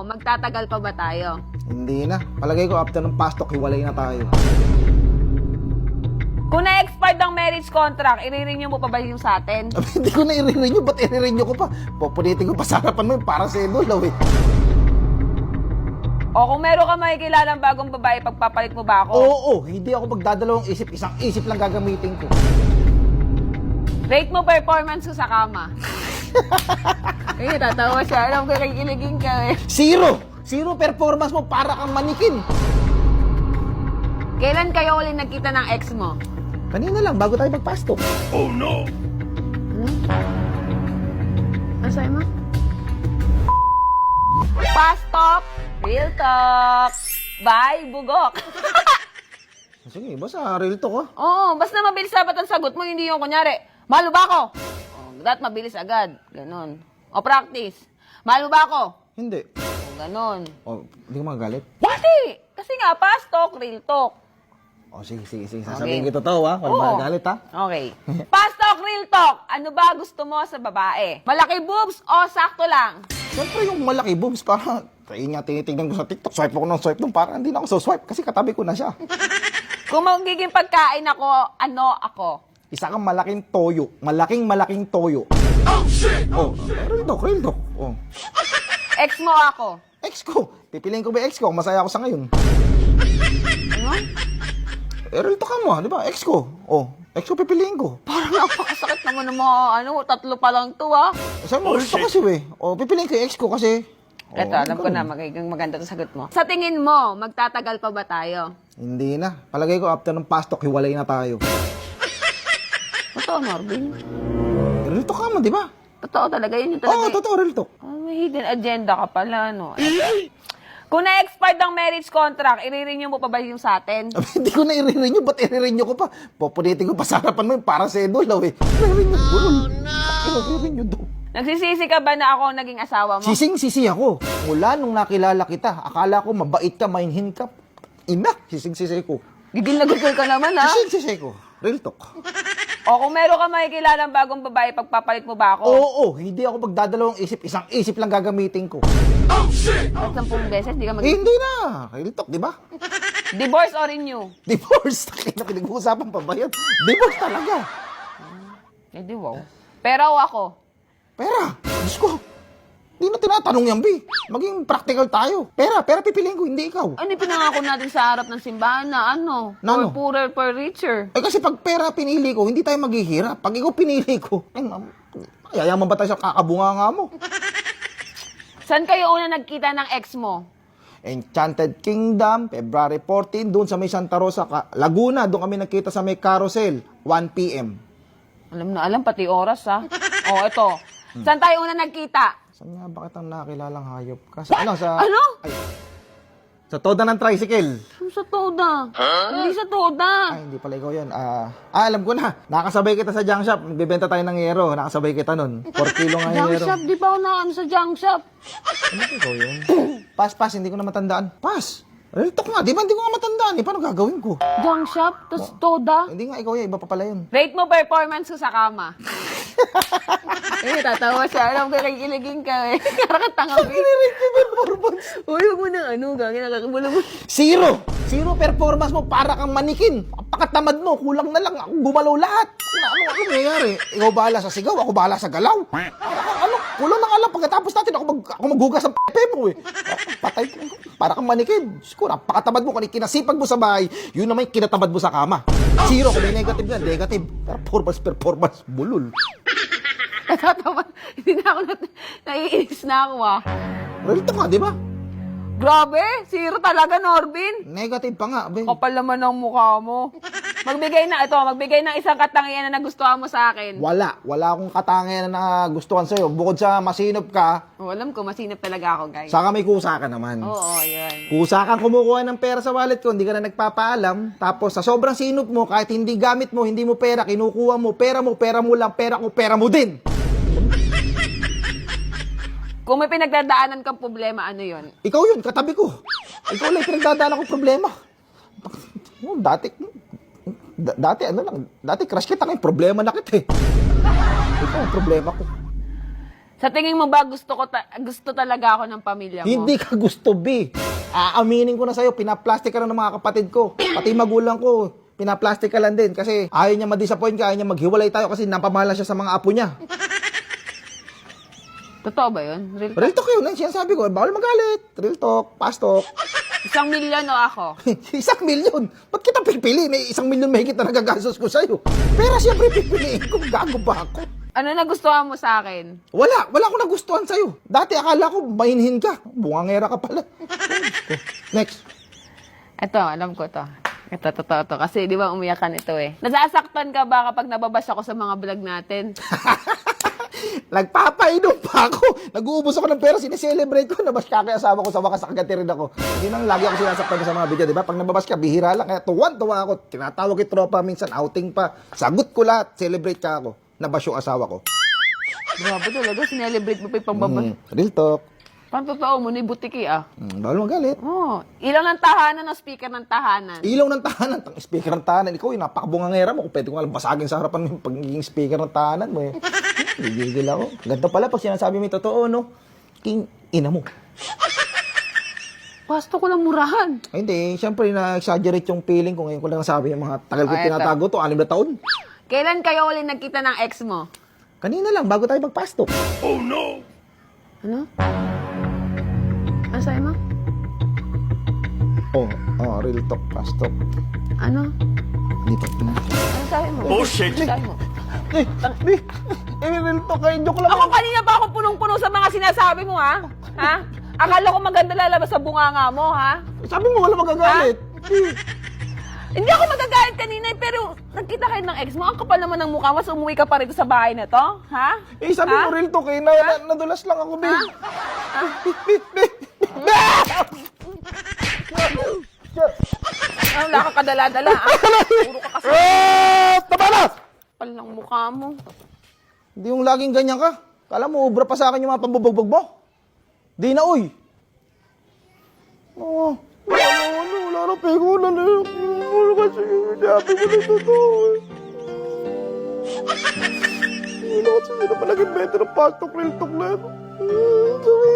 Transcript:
Magtatagal pa ba tayo? Hindi na. Palagay ko after ng pastok, hiwalay na tayo. Kung na-expired ang marriage contract, i-renew mo pa ba yung sa atin? Hindi ko na i-renew. Ba't i-renew ko pa? Pupunitin ko pa sa harapan mo yun para sa idol, eh. O kung meron ka makikilalang bagong babae, pagpapalit mo ba ako? Oo, hindi ako magdadalawang isip. Isang isip lang gagamitin ko. Rate mo performance ko sa kama. Eh, tatawa siya. Alam ko kikiligin ka eh. Zero! Zero performance mo para kang manikin. Kailan kayo ulit nagkita ng ex mo? Kanina lang, bago tayo magpastok. Oh no! Ano sa'yo mo? Pastok! Real talk! Bye, bugok! Sige, basta real talk, ah. Oo, basta mabilis dapat ang sagot mo, hindi yung kunyari, mahal mo ba ako? Oh, that mabilis agad. Ganon. O practice. Mahal mo ba ako? Hindi. O ganon. Oh, hindi ko magagalit. Hindi! Kasi nga, fast talk, real talk. Oh, sige. Sasabihin ko totoo, ha? Huwag magagalit, ha? Okay. Fast talk, real talk. Ano ba gusto mo sa babae? Malaki boobs o sakto lang? Siyempre yung malaki boobs, para kaya nga tinitignan ko sa TikTok, swipe ako ng swipe nung para hindi na ako swipe kasi katabi ko na siya. Kung magiging pagkain ako, ano ako? Isa kang malaking toyo. Malaking toyo. Oh, shit! Oh, real talk. Oh. Ex mo ako? Ex ko. Pipiliin ko ba ex ko? Masaya ako sa ngayon. Ano? Real talk ka mo, di ba? Ex ko. Oh, ex ko pipiliin ko. Parang napakasakit naman ng mga, tatlo pa lang to, ah. Sabi mo, real talk kasi, we. Oh, pipiliin ko yung ex ko kasi. Oh, Eto, alam ko na, magiging maganda to sagot mo. Sa tingin mo, magtatagal pa ba tayo? Hindi na. Palagay ko after ng pastok, hiwalay na tayo. Totoo, Marvin. Real talk ka mo, di ba? Totoo talaga, yun yung talaga. Oo, totoo, real talk. May hidden agenda ka pala, no? Kung na-expired ang marriage contract, i-renew mo pa ba yung sa atin? Hindi ko na i-renew. Ba't i-renew ko pa? Pupunitin ko pa sa harapan mo yun para sa idol, eh. I-renew ko. I-renew daw. Nagsisisi ka ba na ako ang naging asawa mo? Sising-sisi ako. Mula nung nakilala kita, akala ko mabait ka, mainhin ka. Ina, sising-sisi ko. Gigil na gigil ka naman, ha? Sising-sisi ko. Real talk. O kung meron ka makikilalang bagong babae, pagpapalit mo ba ako? Oo, hindi ako magdadalawang isip. Isang isip lang gagamitin ko. At 10 beses, di ka mag- Hindi na. Real talk, di ba? Divorce or renew? Divorce. Pinag-uusapan pa ba yan? Divorce talaga. Eh, di wow. Pero ako, Pera. Diyos ko. Hindi na tinatanong yan, Bi. Maging practical tayo. Pera pipiliin ko, hindi ikaw. ano yung pinangako natin sa harap ng simbahan na ano? Na ano? For poorer, for richer. Eh kasi pag pera pinili ko, hindi tayo maghihirap. Pag ikaw pinili ko, yayaman ba tayo sa kakabunga nga mo? Saan kayo una nagkita ng ex mo? Enchanted Kingdom, February 14, doon sa may Santa Rosa, Laguna. Doon kami nakita sa may carousel, 1 p.m. Alam na alam, pati oras, ha? O, ito. Saan tayo una nagkita? Saan nga ba kitang nakilalang hayop ka? Sa, sa... Ano? Ay, sa toda ng tricycle. Ano sa Toda? Hindi sa Toda. Ay, hindi pala ikaw yun. Alam ko na. Nakasabay kita sa junk shop. Nagbibenta tayo ng yero. Nakasabay kita nun. 4 kilo nga yung Junk yero. shop, di pa ako na ano sa junk shop. Ano ikaw yun? Pas, hindi ko na matandaan. Pas! Real talk nga. Di ba hindi ko nga matandaan? Paano gagawin ko? Junk shop, tas Toda. Hindi nga ikaw yun. Iba pa pala yun. Rate mo performance ko sa kama. Eh, tatawa siya. Alam ko kikiligin ka eh. Karang tanga mo. Uy, huwag mo nang ano, gagawin nakakabula mo. Zero! Zero performance mo para kang manikin. Pagkatamad mo, kulang na lang. Ako gumalaw lahat. Ano nangyayari? Ikaw bahala sa sigaw, ako bahala sa galaw. Kulang na nga lang. Pagkatapos natin, ako maghugas ng pepe mo eh. Patay ko. Para kang manikin. Siguro, napakatamad mo. Kung kinasipag mo sa bahay, yun naman yung kinatamad mo sa kama. Zero. Kung may negative yan, negative. Performance, bulol. Natatawa. Hindi na ako naiinis na ako ah. Real talk nga, di ba? Grabe, zero talaga, Norbin. Negative pa nga, be. Kapal naman ang mukha mo. Magbigay ng isang katangian na nagustuhan mo sa akin. Wala akong katangian na gustuhan sa'yo. Bukod sa masinop ka, Oh, alam ko, masinap talaga ako, guys. saka may kusa ka naman. Oo, yun. Kusa kang kumukuha ng pera sa wallet ko, hindi ka na nagpapaalam. Tapos sa sobrang sinop mo, kahit hindi gamit mo, hindi mo pera, kinukuha mo lang, pera ko, pera mo din. Kung may pinagdadaanan kang problema, ano yun? Ikaw yun, katabi ko. Ikaw lang pinagdadaan akong problema. Dati crush kita ngayon, problema na kita eh. Ikaw ang problema ko. Sa tingin mo ba gusto talaga ako ng pamilya mo? Hindi ka gusto, B. Aaminin ko na sa'yo, pinaplastic ka na ng mga kapatid ko. Pati magulang ko, pinaplastic ka lang din. Kasi ayaw niya ma-disappoint ka, ayaw niya maghiwalay tayo kasi napamahala siya sa mga apo niya. Totoo ba yun? Real talk? Real talk yun, yan sinasabi ko. Bawal magalit. Real talk, fast talk. 1 million o ako? 1 milyon. Ba't kita pipili? May 1 milyon mahigit na nagagastos ko sa'yo. Pero siyempre pipiliin ko, gago ba ako? Ano nagustuhan mo sa akin? Wala akong nagustuhan sa'yo. Dati akala ko mainhin ka. Bungangera ka pala. Next. Ito, alam ko to. Ito, totoo to. Kasi di ba umiyakan ito eh. Nasasaktan ka ba kapag nababash ako sa mga vlog natin? Nagpapainom pa ako. Nag-uubos ako ng pera, sineselebrate ko. Nabash ka kaya asawa ko, sa wakas nakagati rin ako. Hindi nang lagi ako sinasaktan sa mga video, di ba? Pag nababash ka, bihira lang. Kaya tuwan-tuwa ako. Tinatawag yung tropa, minsan outing pa. Sagot ko lahat, celebrate ka ako. Nabash yung asawa ko. Grabe talaga, sinelebrate mo pa yung pagbabash. Real talk. Parang totoo mo, ni butiki ah. Bawal magalit. Oh, ilaw ng tahanan o speaker ng tahanan? Ilaw ng tahanan, speaker ng tahanan. Ikaw, napakabungangera mo. Kung pwede ko alam, basagin sa harapan mo yung pagiging speaker ng tahanan mo eh. Gigigil ako. Ganda pala pag sinasabi mo yung totoo, no? King, ina mo. Pasto ko lang murahan. Ay, hindi, syempre na-exaggerate yung feeling ko. Ngayon ko lang nasabi yung mga tagal ko Oh, eto. tinatago to, 6 na taon. Kailan kayo ulit nagkita ng ex mo? Kanina lang, bago tayo magpastok. Ano? Ano sabi mo? Real talk, pastok. Ano? Dito. Ano sabi mo? Bullshit. Ano sabi mo? Real talk, kayo, joke lang. Ako kanina pa ako punong-puno sa mga sinasabi mo, ha? Ha? Akala ko maganda lalabas sa bunganga mo, ha? Sabi mo, wala magagalit. Hindi ako magagalit kanina, pero nagkita kayo ng ex mo. Ang kapal naman ng mukha mo, so umuwi ka pa rito sa bahay na to, ha? Sabi Ha? mo, real talk, nadulas lang ako, babe. Wala ka kadala-dala, ha? Puro ka kasi Tama na! kapal ng mukha mo. Hindi yung laging ganyan ka. Kala mo, ubra pa sa akin yung mga pambubugbog mo. Di na, uy. Wala na pekunan eh. Wala kasi, sabi mo na totoo eh. Wala kasi, sila pa naging better ang pastok, real talk na. Sabi